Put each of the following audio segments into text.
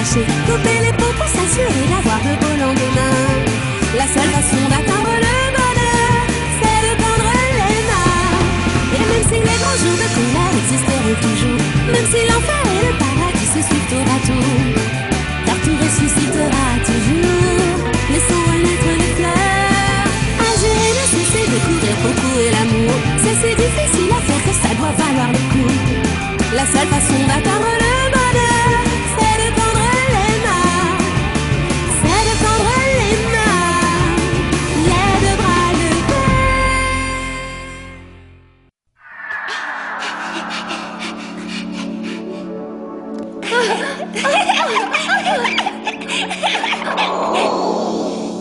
tricher, couper les pots pour s'assurer d'avoir de beaux lendemains. La seule façon d'atteindre le bonheur, c'est de tendre les mains. Et même si les grands jours de colère existeront toujours, même si l'enfer et le paradis se suivent tour à tour, car tout ressuscitera toujours. Laissons renaître les fleurs. Agir et ne cesser de courir pour trouver l'amour, c'est si difficile à faire que ça doit valoir le coup. La seule façon d'atteindre le bonheur, c'est de tendre les mains. C'est de tendre les mains, les deux bras, le cœur.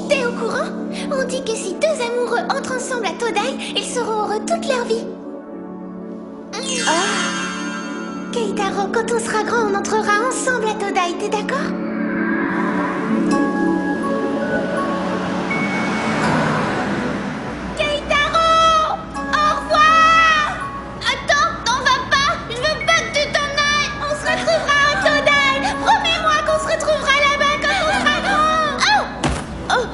T'es au courant? On dit que si deux amoureux entrent ensemble à Todai, ils seront heureux toute leur vie. Keitaro, quand on sera grand, on entrera ensemble à Todai, t'es d'accord? Keitaro! Au revoir! Attends, t'en vas pas! Je veux pas que tu t'en ailles! On se retrouvera à Todai! Promets-moi qu'on se retrouvera là-bas quand on sera grand! Oh!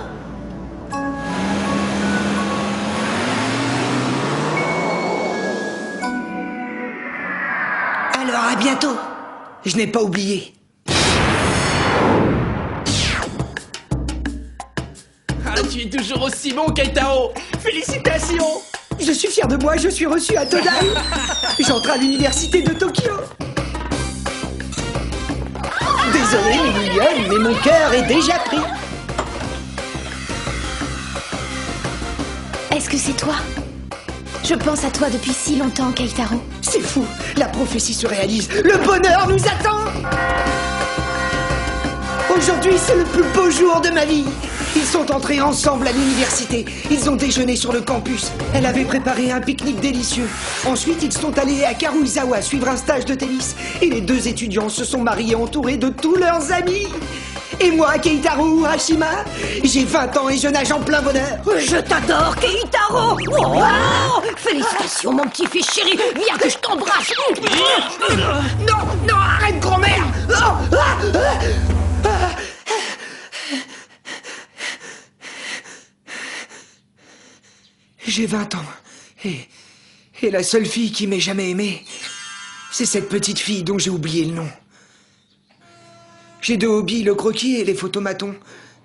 Alors, à bientôt. Je n'ai pas oublié. Ah, tu es toujours aussi bon, Keitaro. Félicitations. Je suis fier de moi, je suis reçu à Todai. J'entre à l'université de Tokyo. Désolé, mes mignonnes, mais mon cœur est déjà pris. Est-ce que c'est toi? Je pense à toi depuis si longtemps, Keitaro. C'est fou, la prophétie se réalise. Le bonheur nous attend. Aujourd'hui, c'est le plus beau jour de ma vie. Ils sont entrés ensemble à l'université. Ils ont déjeuné sur le campus. Elle avait préparé un pique-nique délicieux. Ensuite, ils sont allés à Karuizawa suivre un stage de tennis. Et les deux étudiants se sont mariés entourés de tous leurs amis. Et moi, Keitaro Urashima, j'ai 20 ans et je nage en plein bonheur. Je t'adore, Keitaro. Oh, félicitations, mon petit fils chéri. Viens que je t'embrasse. Non, non, arrête, grand-mère. J'ai 20 ans. Et la seule fille qui m'ait jamais aimé, c'est cette petite fille dont j'ai oublié le nom. J'ai deux hobbies, le croquis et les photomatons.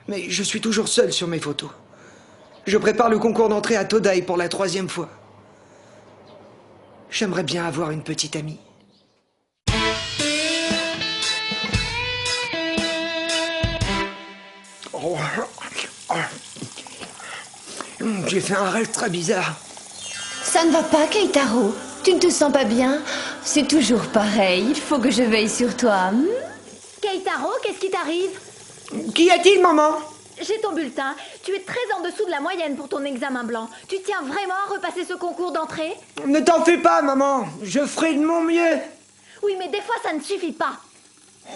Mais je suis toujours seul sur mes photos. Je prépare le concours d'entrée à Todai pour la 3e fois. J'aimerais bien avoir une petite amie. J'ai fait un rêve très bizarre. Ça ne va pas, Keitaro. Tu ne te sens pas bien? C'est toujours pareil. Il faut que je veille sur toi. Keitaro, qu'est-ce qui t'arrive? Qu'y a-t-il, maman? J'ai ton bulletin. Tu es très en dessous de la moyenne pour ton examen blanc. Tu tiens vraiment à repasser ce concours d'entrée? Ne t'en fais pas, maman. Je ferai de mon mieux. Oui, mais des fois, ça ne suffit pas.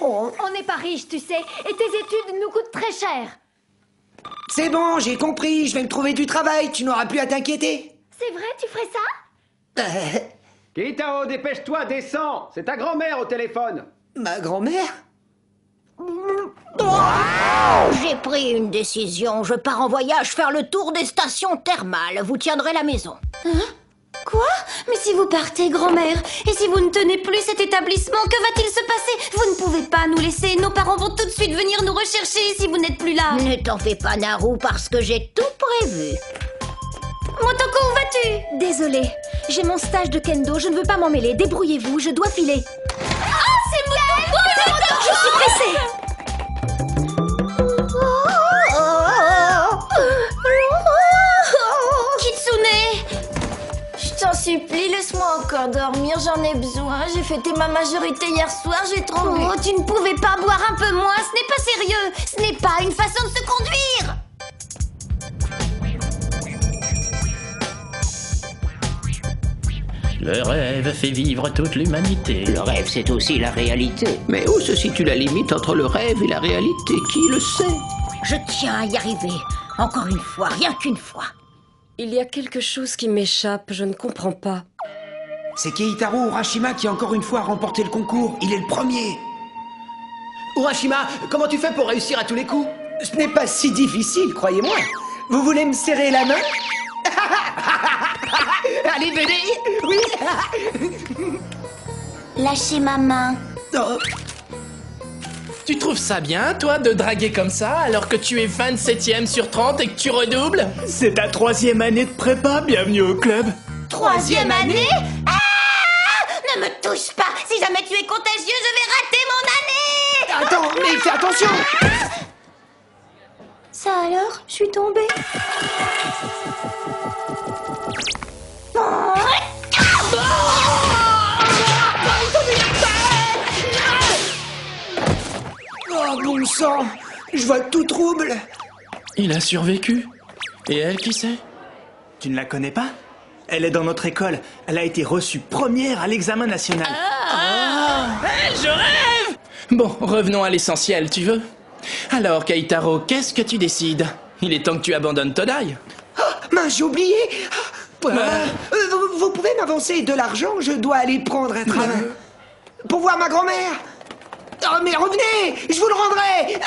Oh. On n'est pas riche, tu sais, et tes études nous coûtent très cher. C'est bon, j'ai compris. Je vais me trouver du travail. Tu n'auras plus à t'inquiéter. C'est vrai, tu ferais ça? Keitaro, dépêche-toi, descends. C'est ta grand-mère au téléphone. Ma grand-mère? J'ai pris une décision. Je pars en voyage faire le tour des stations thermales. Vous tiendrez la maison. Quoi? Mais si vous partez, grand-mère, et si vous ne tenez plus cet établissement, que va-t-il se passer? Vous ne pouvez pas nous laisser. Nos parents vont tout de suite venir nous rechercher si vous n'êtes plus là. Ne t'en fais pas, Naru, parce que j'ai tout prévu. Motoko, où vas-tu? Désolée, j'ai mon stage de kendo, je ne veux pas m'en mêler. Débrouillez-vous, je dois filer. Ah, c'est Motoko! Je suis pressée. Kitsune! Je t'en supplie, laisse-moi encore dormir, j'en ai besoin. J'ai fêté ma majorité hier soir, j'ai trop bu. Oh, tu ne pouvais pas boire un peu moins, ce n'est pas sérieux. Ce n'est pas une façon de se conduire. Le rêve fait vivre toute l'humanité. Le rêve, c'est aussi la réalité. Mais où se situe la limite entre le rêve et la réalité? Qui le sait? Je tiens à y arriver. Encore une fois, rien qu'une fois. Il y a quelque chose qui m'échappe, je ne comprends pas. C'est Keitaro Urashima qui a encore une fois remporté le concours. Il est le premier. Urashima, comment tu fais pour réussir à tous les coups? Ce n'est pas si difficile, croyez-moi. Vous voulez me serrer la main? Allez, venez. Oui. Lâchez ma main. Oh. Tu trouves ça bien, toi, de draguer comme ça, alors que tu es 27e sur 30 et que tu redoubles? C'est ta 3e année de prépa, bienvenue au club. 3e année? Ah! Ne me touche pas. Si jamais tu es contagieux, je vais rater mon année. Attends, mais fais attention. Ça alors? Je suis tombée. Oh, bon sang. Je vois tout trouble. Il a survécu. Et elle, qui c'est? Tu ne la connais pas? Elle est dans notre école. Elle a été reçue première à l'examen national. Je rêve! Bon, revenons à l'essentiel, tu veux? Alors, Keitaro, qu'est-ce que tu décides? Il est temps que tu abandonnes Todai. Oh, mince, j'ai oublié. Vous pouvez m'avancer de l'argent? Je dois aller prendre un train. Pour voir ma grand-mère. Oh, mais revenez! Je vous le rendrai!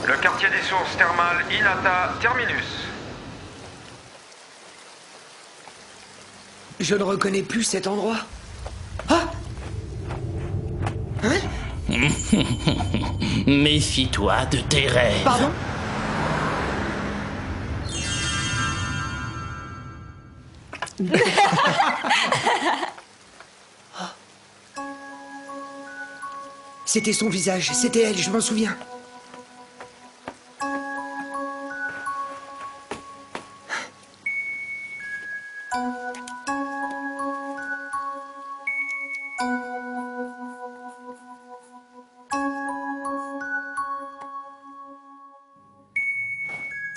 Le quartier des sources thermales Hinata Terminus. Je ne reconnais plus cet endroit. Ah! Hein? Méfie-toi de tes rêves. Pardon? C'était son visage, c'était elle, je m'en souviens.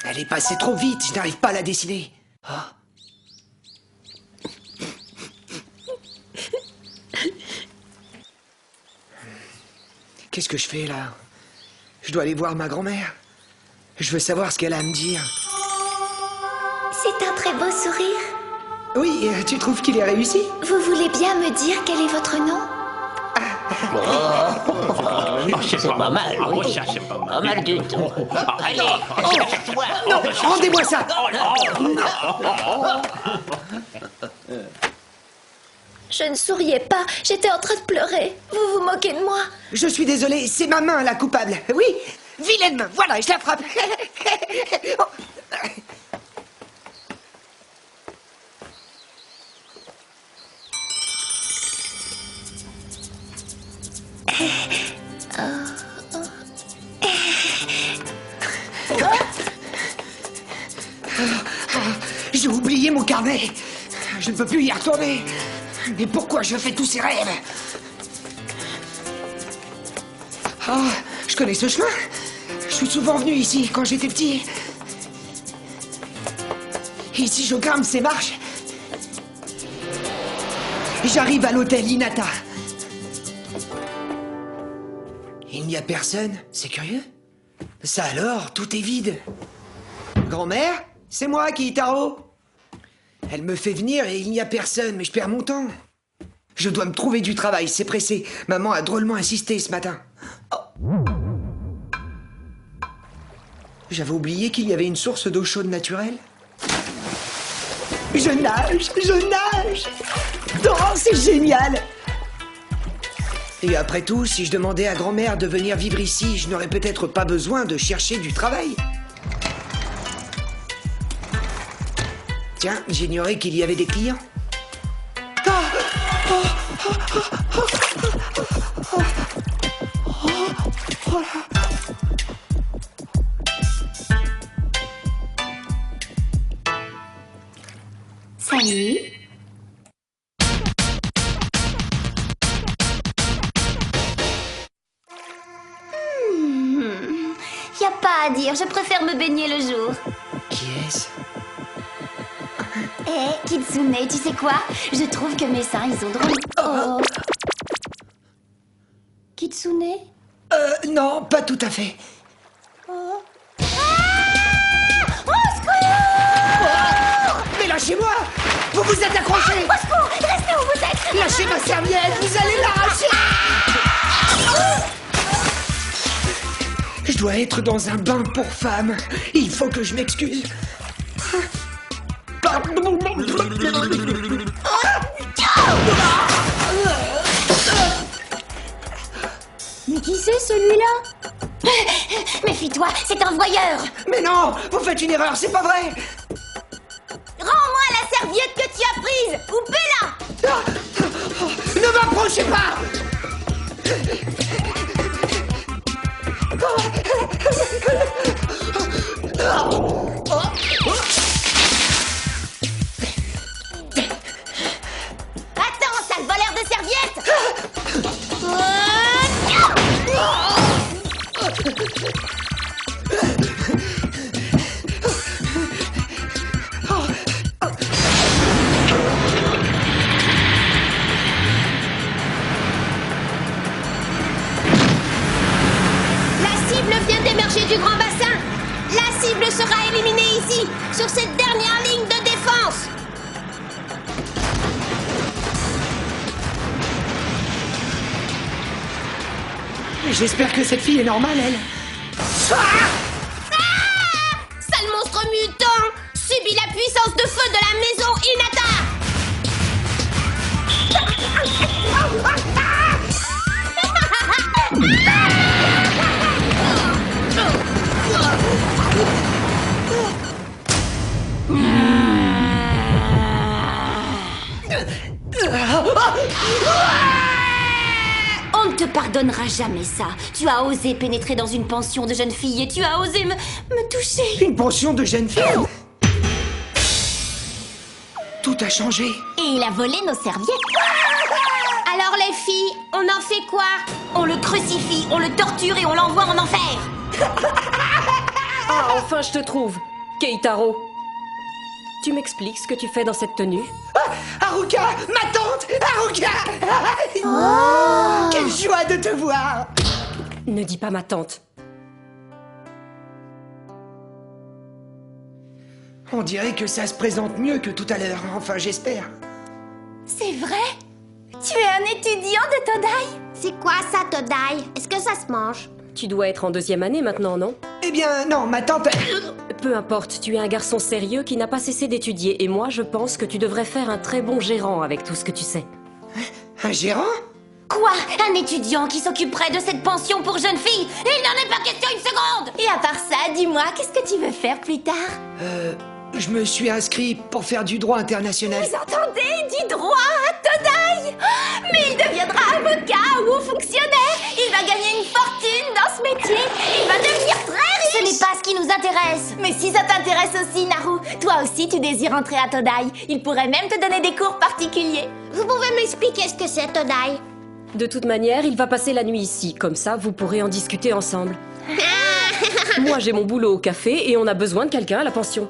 Elle est passée trop vite, je n'arrive pas à la dessiner. Ah. Qu'est-ce que je fais là? Je dois aller voir ma grand-mère. Je veux savoir ce qu'elle a à me dire. C'est un très beau sourire. Oui, tu trouves qu'il est réussi? Vous voulez bien me dire quel est votre nom? C'est pas mal. Pas mal du tout. Allez, cherche-moi. Non, rendez-moi ça. Je ne souriais pas, j'étais en train de pleurer. Vous vous moquez de moi? Je suis désolé, c'est ma main la coupable. Oui, vilaine main, voilà, je la frappe. J'ai oublié mon carnet. Je ne peux plus y retourner. Mais pourquoi je fais tous ces rêves? Ah, je connais ce chemin. Je suis souvent venu ici quand j'étais petit. Ici, je grimpe ces marches. J'arrive à l'hôtel Hinata. Il n'y a personne, c'est curieux. Ça alors, tout est vide. Grand-mère, c'est moi, Keitaro. Elle me fait venir et il n'y a personne, mais je perds mon temps. Je dois me trouver du travail, c'est pressé. Maman a drôlement insisté ce matin. Oh. J'avais oublié qu'il y avait une source d'eau chaude naturelle. Je nage, je nage. Oh, c'est génial. Et après tout, si je demandais à grand-mère de venir vivre ici, je n'aurais peut-être pas besoin de chercher du travail. Tiens, j'ignorais qu'il y avait des clients. Salut. Y a pas à dire, je préfère me baigner le jour. Qui est-ce? Eh, Kitsune, tu sais quoi? Je trouve que mes seins, ils ont drôle... Oh. Kitsune? Non, pas tout à fait. Oh. Ah! Au secours! Mais lâchez-moi! Vous vous êtes accrochés! Au secours! Restez Lâchez ma serviette, vous allez l'arracher. Je dois être dans un bain pour femmes. Il faut que je m'excuse. Mais qui c'est celui-là? Méfie-toi, c'est un voyeur. Mais non, vous faites une erreur, c'est pas vrai. Rends-moi la serviette que tu as prise. Coupez-la. Ne m'approchez pas. Attends, sale voleur de serviettes. Du grand bassin. La cible sera éliminée ici, sur cette dernière ligne de défense. J'espère que cette fille est normale, elle. Sale monstre mutant, subis la puissance de feu de la maison Hinata. On ne te pardonnera jamais ça. Tu as osé pénétrer dans une pension de jeunes filles et tu as osé me toucher. Une pension de jeunes filles? Tout a changé. Et il a volé nos serviettes. Alors les filles, on en fait quoi? On le crucifie, on le torture et on l'envoie en enfer. Ah, enfin je te trouve, Keitaro. Tu m'expliques ce que tu fais dans cette tenue? Haruka, ma tante, Haruka. Oh, quelle joie de te voir. Ne dis pas ma tante. On dirait que ça se présente mieux que tout à l'heure, enfin j'espère. C'est vrai? Tu es un étudiant de Todai? C'est quoi ça, Todai? Est-ce que ça se mange? Tu dois être en 2e année maintenant, non? Eh bien, non, ma tante... Peu importe, tu es un garçon sérieux qui n'a pas cessé d'étudier. Et moi, je pense que tu devrais faire un très bon gérant avec tout ce que tu sais. Un gérant? Quoi? Un étudiant qui s'occuperait de cette pension pour jeunes filles? Il n'en est pas question une seconde! Et à part ça, dis-moi, qu'est-ce que tu veux faire plus tard? Je me suis inscrit pour faire du droit international. Vous entendez? Du droit à Todai! Mais il deviendra avocat ou fonctionnaire! Il va gagner une fortune dans ce métier! Il va devenir très riche! Ce n'est pas ce qui nous intéresse! Mais si ça t'intéresse aussi, Naru, toi aussi tu désires entrer à Todai. Il pourrait même te donner des cours particuliers. Vous pouvez m'expliquer ce que c'est, Todai? De toute manière, il va passer la nuit ici. Comme ça, vous pourrez en discuter ensemble. Moi, j'ai mon boulot au café et on a besoin de quelqu'un à la pension.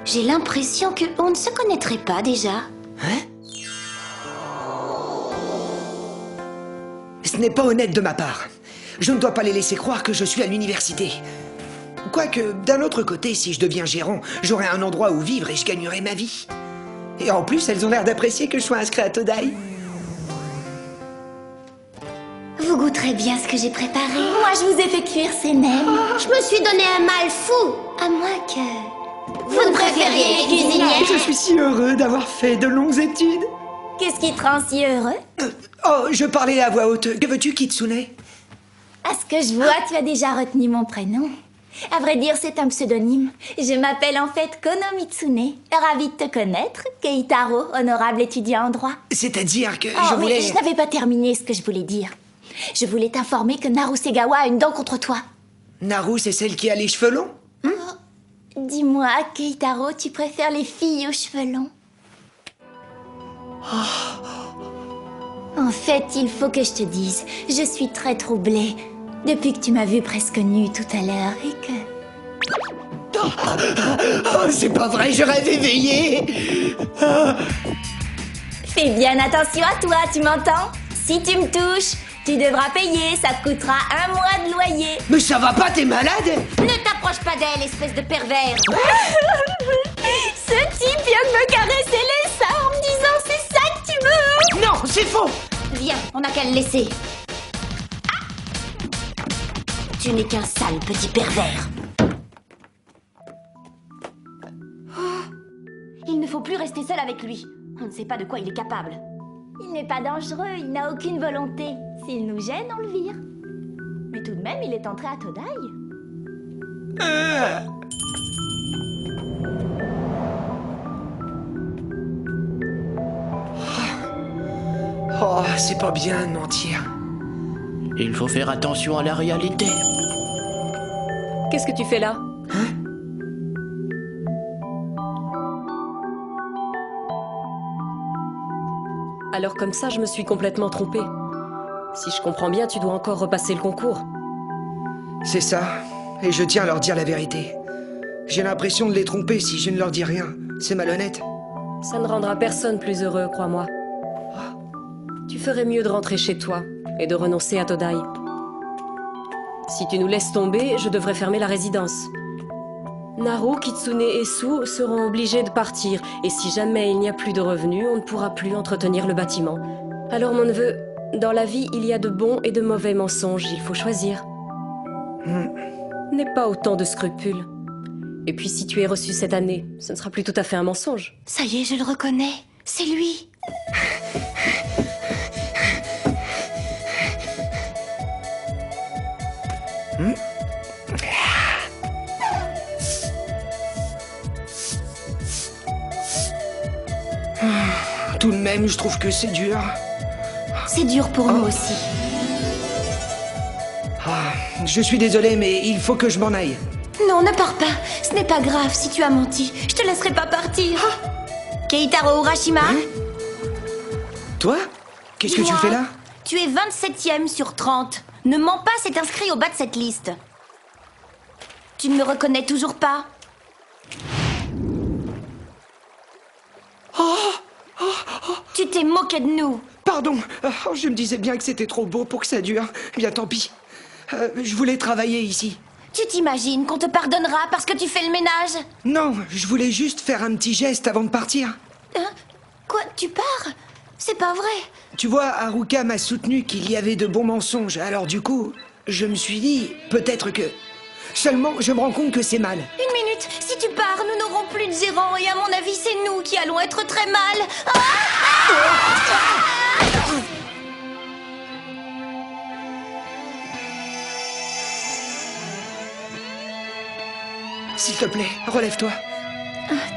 J'ai l'impression qu'on ne se connaîtrait pas déjà. Hein? Ce n'est pas honnête de ma part. Je ne dois pas les laisser croire que je suis à l'université. Quoique, d'un autre côté, si je deviens gérant, j'aurai un endroit où vivre et je gagnerai ma vie. Et en plus, elles ont l'air d'apprécier que je sois inscrit à Todai. Vous goûterez bien ce que j'ai préparé. Moi, je vous ai fait cuire ces nems. Je me suis donné un mal fou. À moins que... Vous ne préfériez les cuisinières? Je suis si heureux d'avoir fait de longues études. Qu'est-ce qui te rend si heureux? Oh, je parlais à voix haute. Que veux-tu, Kitsune? À ce que je vois, tu as déjà retenu mon prénom. À vrai dire, c'est un pseudonyme. Je m'appelle en fait Kono Mitsune. Ravie de te connaître, Keitaro, honorable étudiant en droit. C'est-à-dire que je voulais... Oui, je n'avais pas terminé ce que je voulais dire. Je voulais t'informer que Naru Segawa a une dent contre toi. Naru, c'est celle qui a les cheveux longs? Dis-moi, Keitaro, tu préfères les filles aux cheveux longs? En fait, il faut que je te dise, je suis très troublée depuis que tu m'as vue presque nue tout à l'heure et que... Oh, c'est pas vrai, je rêve éveillé. Fais bien attention à toi, tu m'entends? Si tu me touches, tu devras payer, ça te coûtera 1 mois de loyer. Mais ça va pas, t'es malade? Ne t'approche pas d'elle, espèce de pervers. Ce type vient de me caresser les seins en me disant c'est ça que tu veux. Non, c'est faux. n'a qu'à le laisser. Ah, tu n'es qu'un sale petit pervers. Il ne faut plus rester seul avec lui. On ne sait pas de quoi il est capable. Il n'est pas dangereux, il n'a aucune volonté. S'il nous gêne, on le vire. Mais tout de même, il est entré à Todai. Oh, c'est pas bien de mentir. Il faut faire attention à la réalité. Qu'est-ce que tu fais là? Alors comme ça, je me suis complètement trompée. Si je comprends bien, tu dois encore repasser le concours. C'est ça. Et je tiens à leur dire la vérité. J'ai l'impression de les tromper si je ne leur dis rien. C'est malhonnête. Ça ne rendra personne plus heureux, crois-moi. Tu ferais mieux de rentrer chez toi et de renoncer à Todai. Si tu nous laisses tomber, je devrais fermer la résidence. Naru, Kitsune et Su seront obligés de partir, et si jamais il n'y a plus de revenus, on ne pourra plus entretenir le bâtiment. Alors mon neveu, dans la vie, il y a de bons et de mauvais mensonges, il faut choisir. N'aie pas autant de scrupules. Et puis si tu es reçu cette année, ce ne sera plus tout à fait un mensonge. Ça y est, je le reconnais. C'est lui. Tout de même, je trouve que c'est dur. C'est dur pour nous aussi. Je suis désolé, mais il faut que je m'en aille. Non, ne pars pas. Ce n'est pas grave si tu as menti. Je te laisserai pas partir. Keitaro Urashima. Toi? Qu'est-ce que tu fais là? Tu es 27e sur 30. Ne mens pas, c'est inscrit au bas de cette liste. Tu ne me reconnais toujours pas? Tu t'es moqué de nous. Pardon, je me disais bien que c'était trop beau pour que ça dure. Bien tant pis. Je voulais travailler ici. Tu t'imagines qu'on te pardonnera parce que tu fais le ménage? Non, je voulais juste faire un petit geste avant de partir. Quoi, tu pars? C'est pas vrai. Tu vois, Haruka m'a soutenu qu'il y avait de bons mensonges, alors du coup, je me suis dit, peut-être que... Seulement, je me rends compte que c'est mal. Une minute, si tu pars, nous n'aurons plus de gérant et à mon avis, c'est nous qui allons être très mal. S'il te plaît, relève-toi.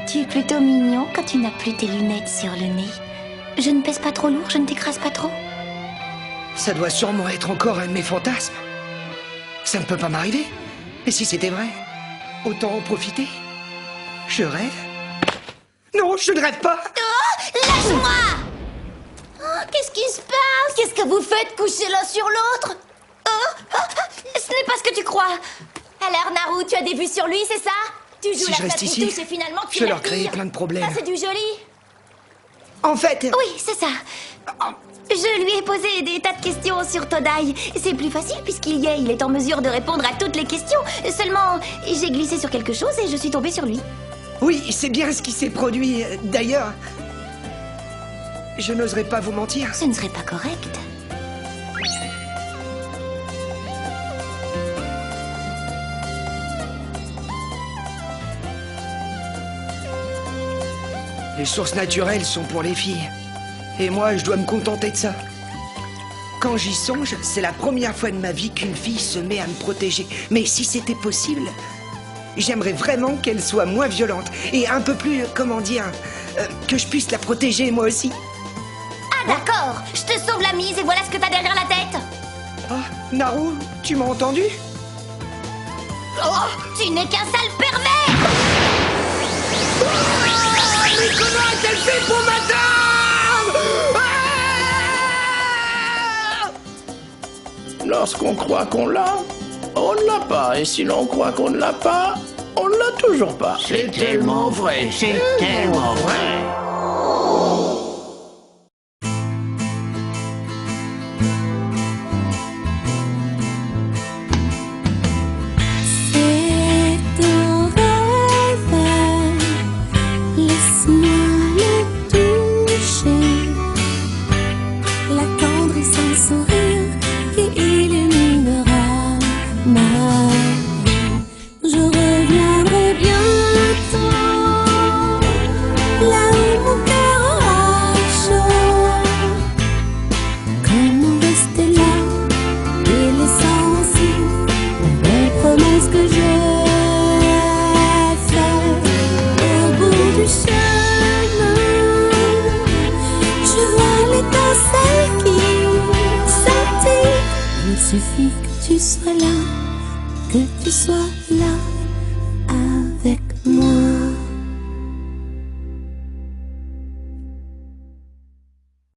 Tu es plutôt mignon quand tu n'as plus tes lunettes sur le nez. Je ne pèse pas trop lourd, je ne t'écrase pas trop. Ça doit sûrement être encore un de mes fantasmes. Ça ne peut pas m'arriver. Et si c'était vrai, autant en profiter. Je rêve. Non, je ne rêve pas. Oh, lâche-moi! Qu'est-ce qui se passe? Qu'est-ce que vous faites coucher l'un sur l'autre? Ce n'est pas ce que tu crois. Alors, Naru, tu as des vues sur lui, c'est ça? Tu joues Si la je reste ici, touche et finalement tu je vais leur l'attires. créer plein de problèmes. Ça, c'est du joli. En fait... Oui, c'est ça. Je lui ai posé des tas de questions sur Todai. C'est plus facile puisqu'il y est. Il est en mesure de répondre à toutes les questions. Seulement, j'ai glissé sur quelque chose et je suis tombée sur lui. Oui, c'est bien ce qui s'est produit. D'ailleurs, je n'oserais pas vous mentir. Ce ne serait pas correct. Les sources naturelles sont pour les filles. Et moi, je dois me contenter de ça. Quand j'y songe, c'est la première fois de ma vie qu'une fille se met à me protéger. Mais si c'était possible, j'aimerais vraiment qu'elle soit moins violente. Et un peu plus, comment dire, que je puisse la protéger moi aussi. Ah d'accord, je te sauve la mise et voilà ce que t'as derrière la tête. Naru, tu m'as entendu? Tu n'es qu'un sale pervers. Mais comment a-t-elle fait pour m'atteindre? Lorsqu'on croit qu'on l'a, on ne l'a pas. Et si l'on croit qu'on ne l'a pas, on ne l'a toujours pas. C'est tellement vrai, c'est tellement vrai. C'est un rêve, laisse-moi le toucher. La tendre essence suffit que tu sois là avec moi.